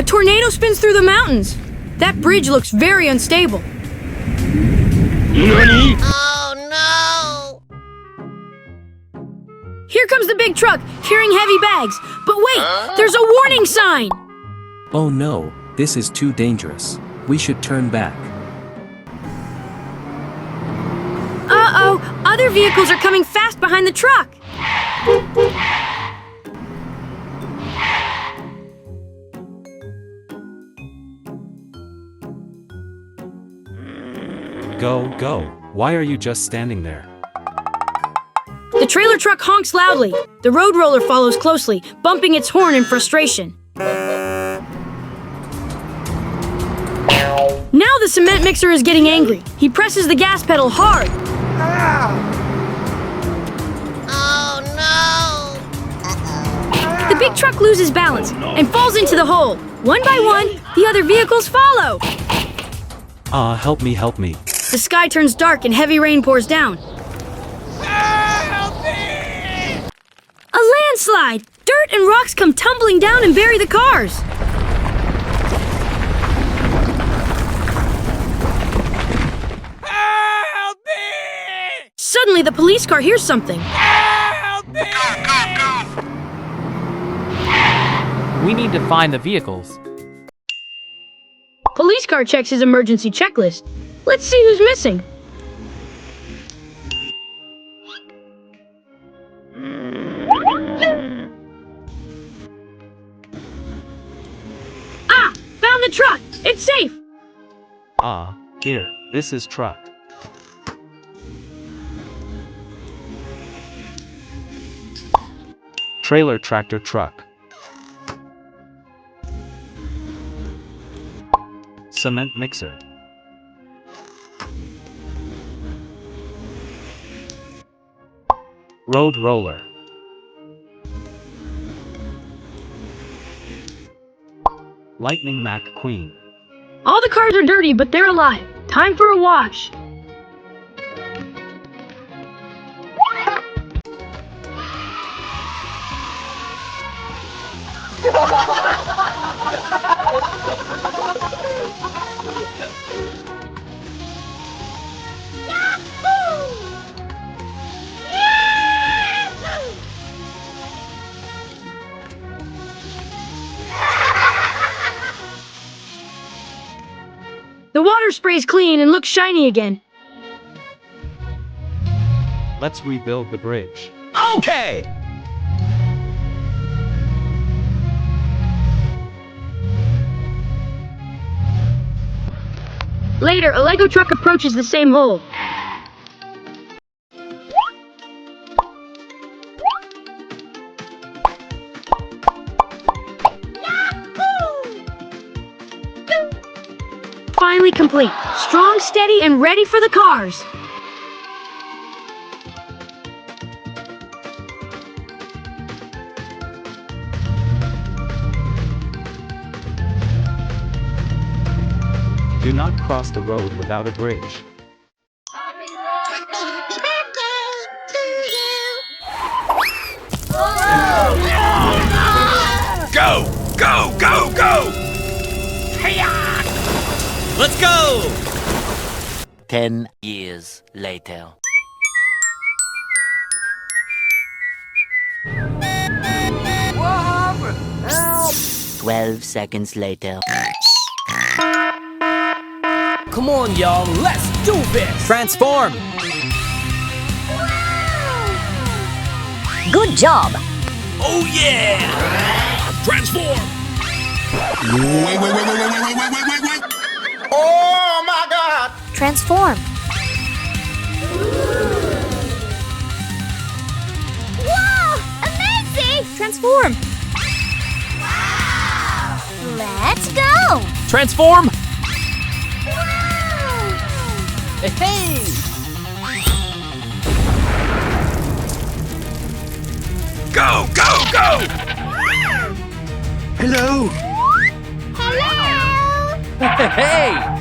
A tornado spins through the mountains. That bridge looks very unstable. NANI? Oh no! Here comes the big truck, carrying heavy bags. But wait, there's a warning sign! Oh no, this is too dangerous. We should turn back. Uh-oh, other vehicles are coming fast behind the truck. Go, go. Why are you just standing there? The trailer truck honks loudly. The road roller follows closely, bumping its horn in frustration. Now the cement mixer is getting angry. He presses the gas pedal hard. Oh no! The big truck loses balance and falls into the hole. One by one, the other vehicles follow. Ah, help me, help me. The sky turns dark and heavy rain pours down. Help me! A landslide! Dirt and rocks come tumbling down and bury the cars. Help me! Suddenly, the police car hears something. Help me! We need to find the vehicles. Police car checks his emergency checklist. Let's see who's missing. Ah! Found the truck! It's safe! Ah, here, this is truck. Trailer tractor truck. Cement mixer. Road roller. Lightning McQueen. All the cars are dirty, but they're alive. Time for a wash. The water sprays clean and looks shiny again. Let's rebuild the bridge. Okay! Later, a Lego truck approaches the same hole. Finally complete. Strong, steady, and ready for the cars. Do not cross the road without a bridge. Go! Go! Go! Go! Let's go! 10 years later. What? Help! 12 seconds later. Come on, y'all, let's do this! Transform! Good job! Oh yeah! Transform! Wait. Oh my god! Transform! Whoa! Amazing! Transform! Let's go! Transform! Hey! Go! Go! Go! Hello! Hello! Hey!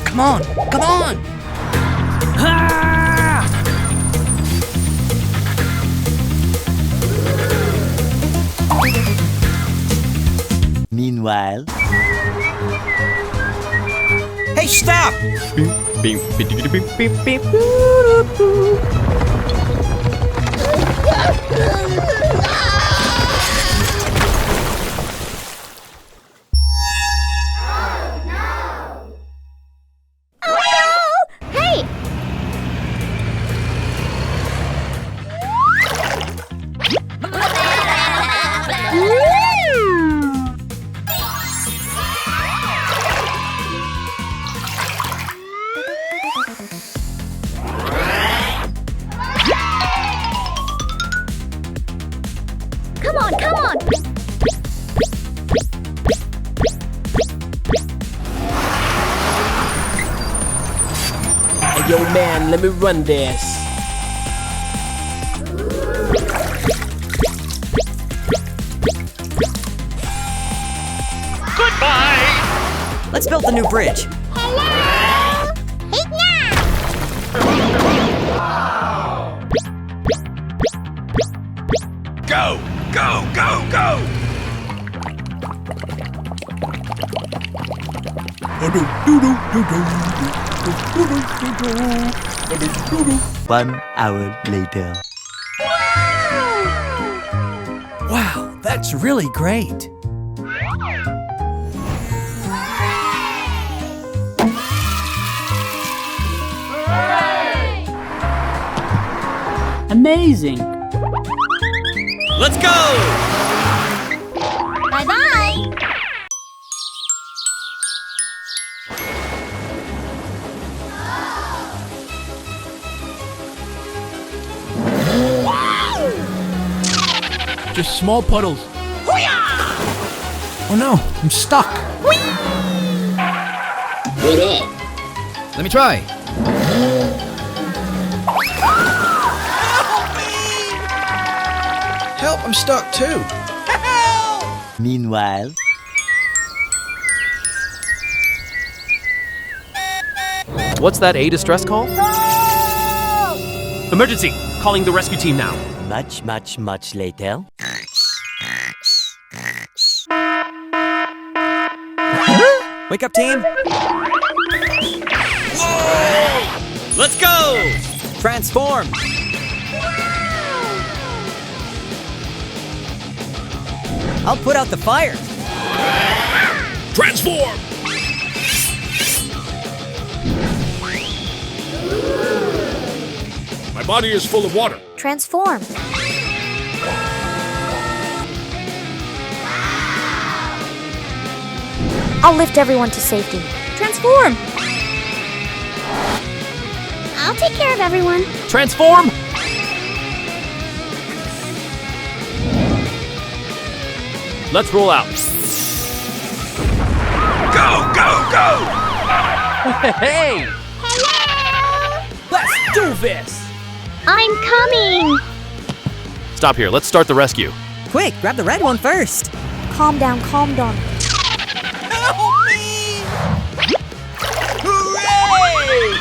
Come on! Come on! Meanwhile, Hey, stop! Hey! Come on, come on! Hey, yo, man, let me run this. Let's build the new bridge. Hello! Hey, now! Go! Go! Go! Go! one hour later. Wow, that's really great. Amazing. Let's go! Bye-bye! Just small puddles. Oh no, I'm stuck. What up? Let me try. Help, I'm stuck too. Meanwhile, What's that A distress call? Emergency! Calling the rescue team now. much later. Wake up, team. Whoa! Let's go! Transform. I'll put out the fire. Transform! My body is full of water. Transform. I'll lift everyone to safety. Transform! I'll take care of everyone. Transform! Let's roll out. Go! Go! Go! Hey! Let's do this. I'm coming! Stop here. Let's start the rescue. Quick, grab the red one first. Calm down, calm down. Help me! Hooray!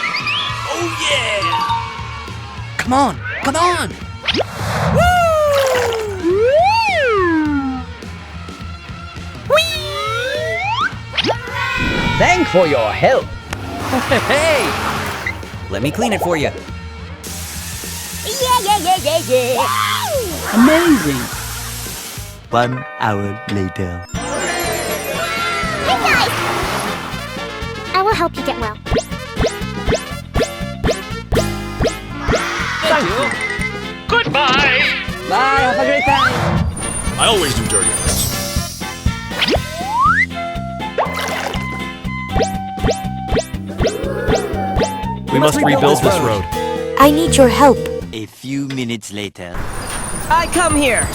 Oh yeah! Come on! Come on! Thanks for your help. Hey! Let me clean it for you. Amazing. 1 hour later. Hey guys! I will help you get well. Thank you. Goodbye. Bye, have a great time. I always do dirty things. We must rebuild this road. I need your help. A few minutes later. I come here.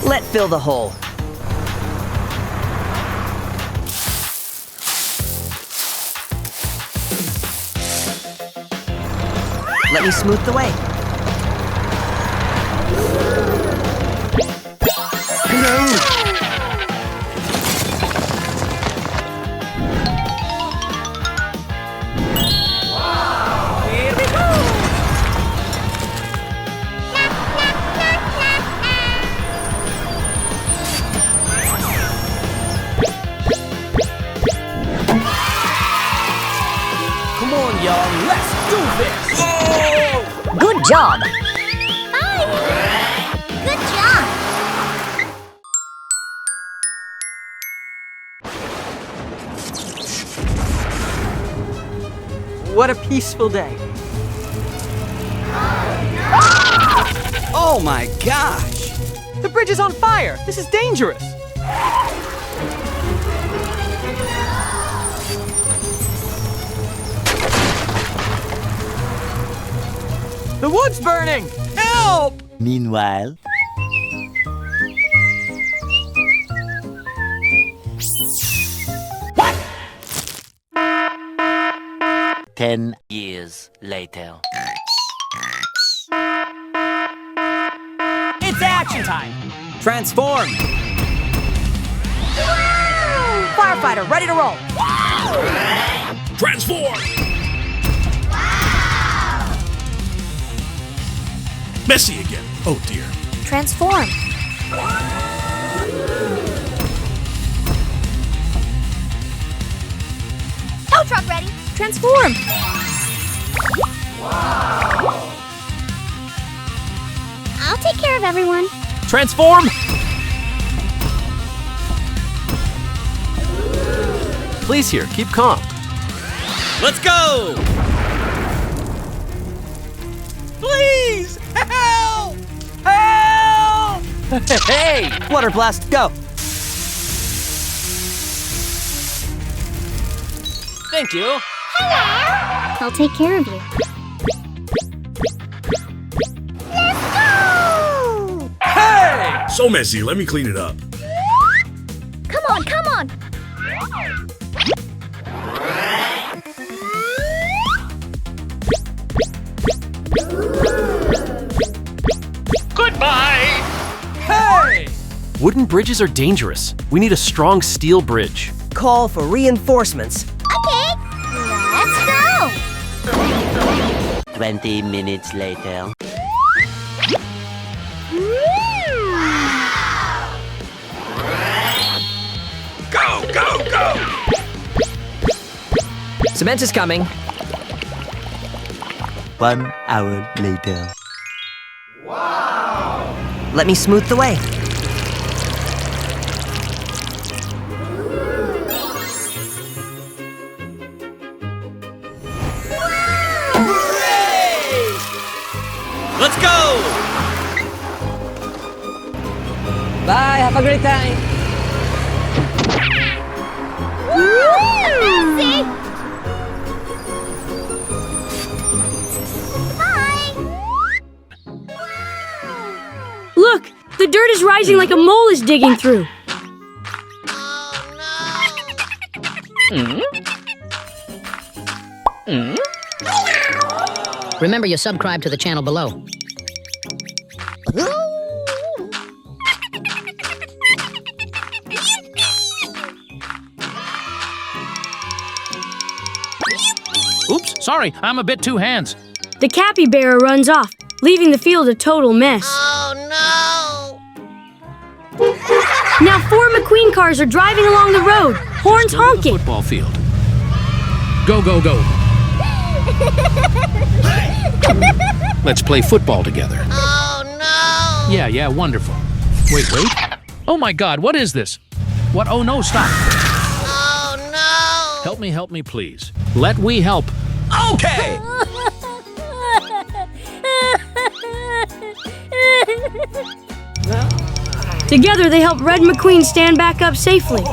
Let fill the hole. Let me smooth the way. Here we go. job. Bye! Good job! What a peaceful day. Oh my gosh! The bridge is on fire. This is dangerous. The wood's burning. Help! Meanwhile, what? 10 years later. It's action time. Transform. Firefighter, ready to roll. Transform! Messy again. Oh dear. Transform. Tow truck ready. Transform. I'll take care of everyone. Transform! Please here, keep calm. Let's go! Please! Help! Help! Hey! Water blast, go. Thank you. I'll take care of you. Let's go! Hey! So messy, let me clean it up. Come on, come on. Hey! Wooden bridges are dangerous. We need a strong steel bridge. Call for reinforcements. Okay, let's go. 20 minutes later. Go, go, go! Cement is coming. 1 hour later. Let me smooth the way. Let's go! Bye, have a great time. Nancy! Bye! Look! The dirt is rising like a mole is digging through. Remember, you subscribe to the channel below. Oops, sorry, I'm a bit too hands. The capybara runs off, leaving the field a total mess. Now 4 McQueen cars are driving along the road, horns Go to the honking. football field. Go, go, go. Let's play football together. Oh, no. Yeah, wonderful. Wait. Oh, my God, what is this? What? Oh, no, stop. Oh, no. Help me, please. Let we help. Okay! Together they help Red McQueen stand back up safely.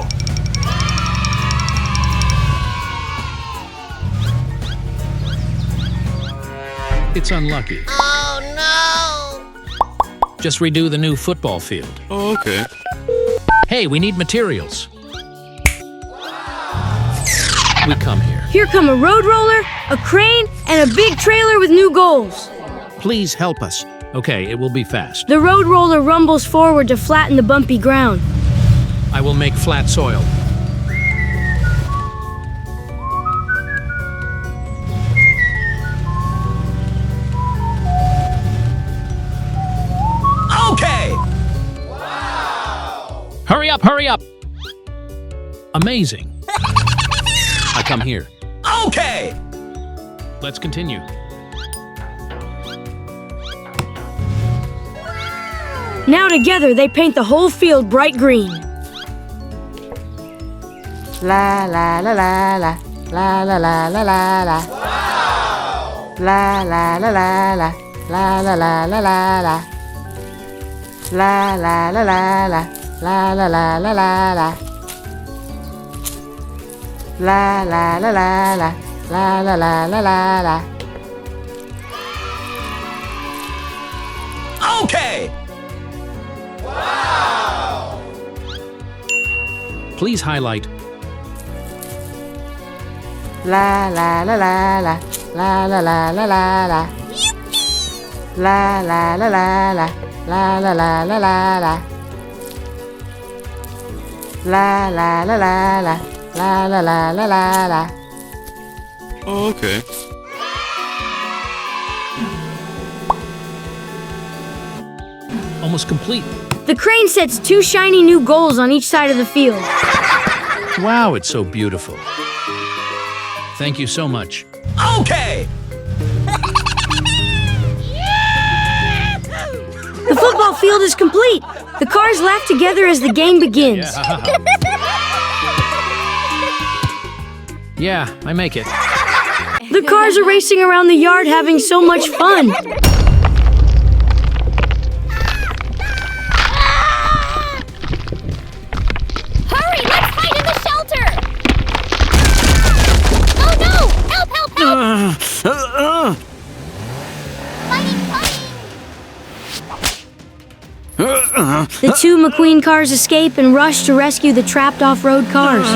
It's unlucky. Oh, no. Just redo the new football field. Oh, okay. Hey, we need materials. We come here. Here come a road roller, a crane, and a big trailer with new goals. Please help us. Okay, it will be fast. The road roller rumbles forward to flatten the bumpy ground. I will make flat soil. Okay! Hurry up! Amazing. I come here. Okay! Let's continue. Now together they paint the whole field bright green. La la la la la. La la la la la la. La la la la la. La la la la la la. La la la la la. La la la la la la. La la la la la. La la la la la la. Okay! Please highlight. La la la la la. La la la la la la. La la la la la. La la la la la la. La la la la la. La la la la la la. Okay. Almost complete. The crane sets 2 shiny new goals on each side of the field. Wow, it's so beautiful. Thank you so much. Okay! The football field is complete. The cars laugh together as the game begins. Yeah, I make it. The cars are racing around the yard having so much fun. Hurry, let's hide in the shelter! Oh no! Help, help, help! Fighting, fighting! The 2 McQueen cars escape and rush to rescue the trapped off-road cars.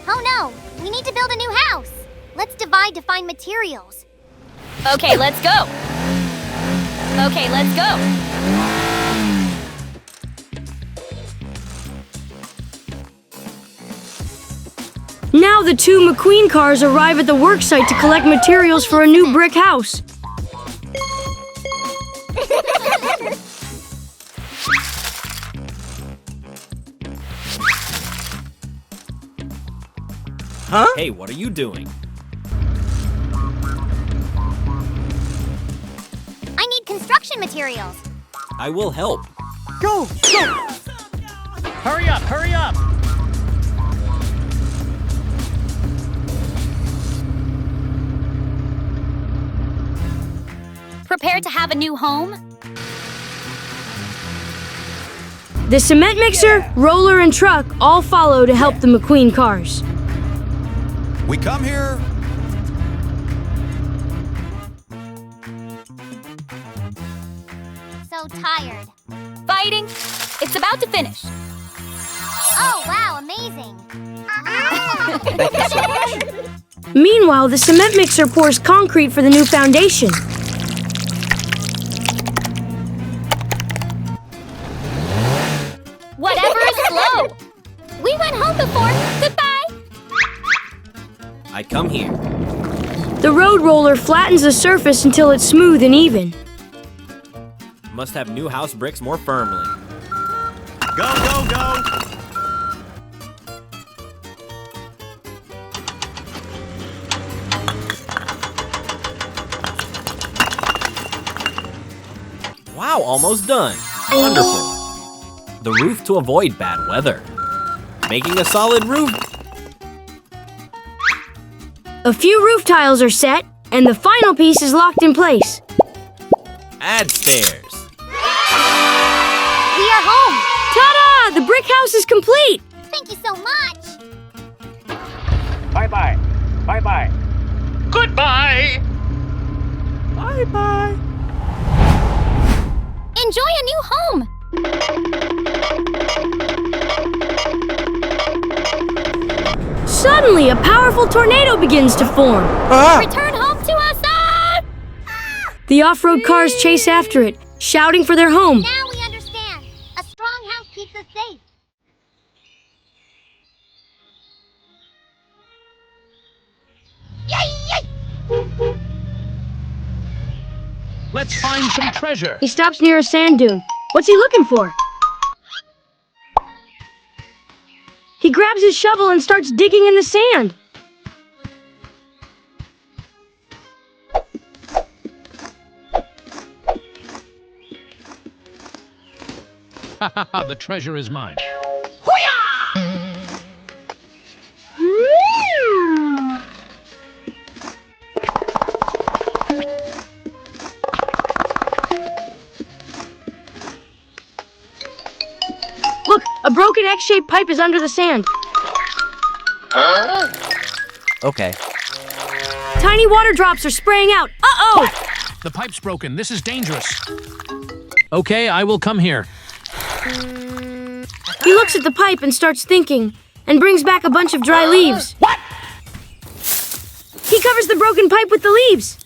Oh no! We need to build a new house! Let's divide to find materials. Okay, let's go! Okay, let's go! Now the 2 McQueen cars arrive at the worksite to collect materials for a new brick house. Huh? Hey, what are you doing? I need construction materials. I will help. Go! Go! Hurry up, hurry up! Prepare to have a new home? The cement mixer, roller, and truck all follow to help the McQueen cars. We come here. So tired. Fighting? It's about to finish. Oh, wow, amazing. Meanwhile, the cement mixer pours concrete for the new foundation. Whatever is slow. We went home before. Goodbye. I come here. The road roller flattens the surface until it's smooth and even. Must have new house bricks more firmly. Go, go, go. Wow, almost done. Wonderful. The roof to avoid bad weather. Making a solid roof. A few roof tiles are set, and the final piece is locked in place. Add stairs. We are home. Ta-da! The brick house is complete! Thank you so much. Bye-bye. Bye-bye. Goodbye! Bye-bye. Enjoy a new home. Suddenly, a powerful tornado begins to form. Return home to us. Ah! The off-road cars chase after it, shouting for their home. Now we understand. A strong house keeps us safe. Let's find some treasure. He stops near a sand dune. What's he looking for? He grabs his shovel and starts digging in the sand. The treasure is mine. Look, a broken X-shaped pipe is under the sand. Okay. Tiny water drops are spraying out. Uh-oh! The pipe's broken. This is dangerous. Okay, I will come here. He looks at the pipe and starts thinking, and brings back a bunch of dry leaves. What? He covers the broken pipe with the leaves.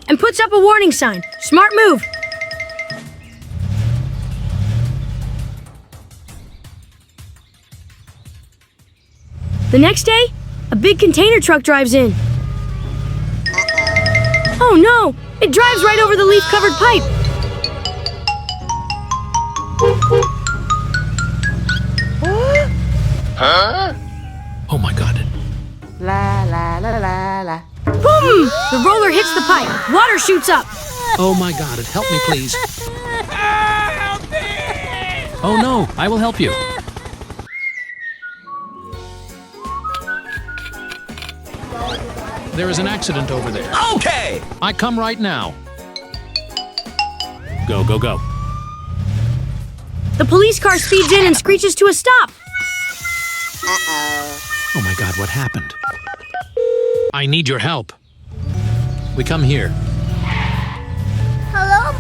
And puts up a warning sign. Smart move. The next day, a big container truck drives in. Oh no! It drives right over the leaf-covered pipe. Oh my god. La la la la la. Boom! The roller hits the pipe. Water shoots up. Oh my god, help me please. Oh no, I will help you. There is an accident over there. Okay! I come right now. Go, go, go. The police car speeds in and screeches to a stop. Oh my god, what happened? I need your help. We come here. Hello?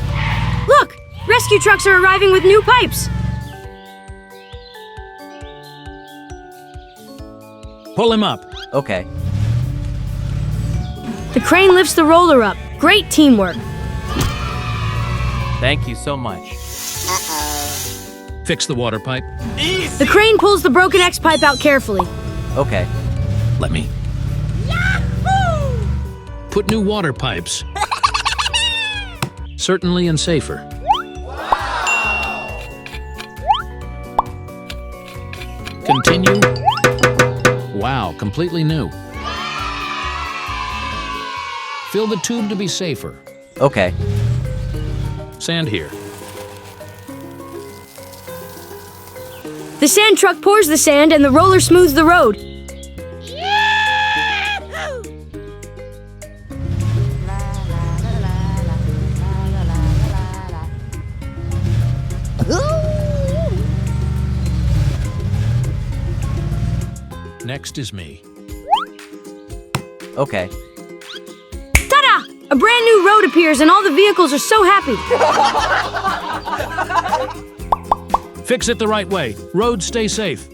Look! Rescue trucks are arriving with new pipes. Pull him up. Okay. The crane lifts the roller up. Great teamwork. Thank you so much. Fix the water pipe. The crane pulls the broken X pipe out carefully. Okay. Let me. Put new water pipes. Certainly and safer. Continue. Wow, completely new. Fill the tube to be safer. Okay. Sand here. The sand truck pours the sand and the roller smooths the road. Next is me. Okay. Ta-da! A brand new road appears and all the vehicles are so happy. Fix it the right way. Roads stay safe.